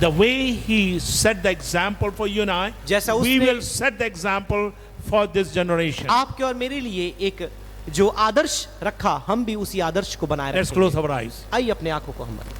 A: The way He set the example for you and I,
B: जैसा
A: we
B: उसने-
A: will set the example for this generation.
B: आपके और मेरे लिए एक जो आदर्श रखा हम भी उसी आदर्श को बनाए
A: Let's close
B: रखेंगे।
A: our eyes.
B: आइए अपने आंखों को हम बंद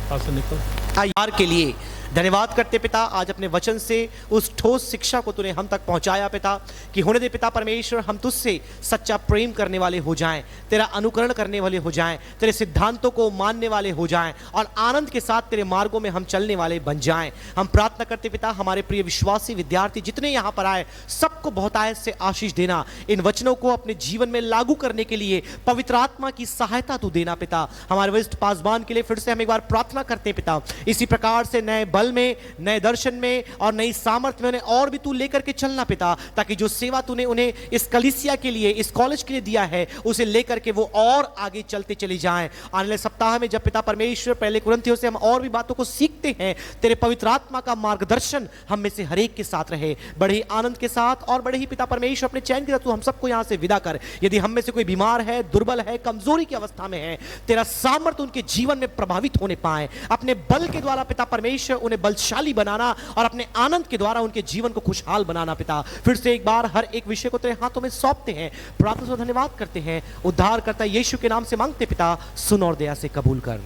A: Pastor Nikhil.
B: आइए के लिए धन्यवाद करते पिता, आज अपने वचन से उस ठोस शिक्षा को तूने हम तक पहुंचाया पिता, कि होने दे पिता परमेश्वर हम तुझसे सच्चा प्रेम करने वाले हो जाएं, तेरा अनुकरण करने वाले हो जाएं, तेरे सिद्धांतों को मानने वाले हो जाएं और आनंद के साथ तेरे मार्गों में हम चलने वाले बन जाएं। हम प्रार्थना करते पिता हमारे प्रिय विश्वासी विद्यार्थी जितने यहाँ पर आए सबको बहुतायत से आशीष देना, इन वचनों को अपने जीवन में लागू करने के लिए पवित्र आत्मा की सहायता तू देना पिता। हमारे वरिष्ठ पासवान के लिए फिर से हम एक बार प्रार्थना करते हैं पिता, इसी प्रकार से नए बल में, नए दर्शन में और नई सामर्थ्य में उन्हें और भी तू लेकर के चलना पिता, ताकि जो सेवा तूने उन्हें इस कलीसिया के लिए, इस कॉलेज के लिए दिया है, उसे लेकर के वो और आगे चलते चले जाएं। आने वाले सप्ताह में जब पिता परमेश्वर पहले कुरिन्थियों से हम और भी बातों को सीखते हैं, तेरे पवित्र आत्मा का मार्गदर्शन हम में से हर एक के साथ रहे, बड़े ही आनंद के साथ और बड़े ही पिता परमेश्वर अपने चैन के साथ तू हम सबको यहां से विदा कर। यदि हम में से कोई बीमार है, दुर्बल है, कमजोरी की अवस्था में है, तेरा सामर्थ्य उनके जीवन में प्रभावित होने पाए, अपने बल के द्वारा पिता परमेश्वर उन्हें बलशाली बनाना और अपने आनंद के द्वारा उनके जीवन को खुशहाल बनाना पिता। फिर से एक बार हर एक विषय को तेरे हाथों में सौंपते हैं, प्रार्थना से धन्यवाद करते हैं, उद्धार करता यीशु के नाम से मांगते पिता, सुन और दया से कबूल कर,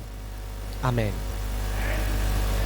B: आमीन।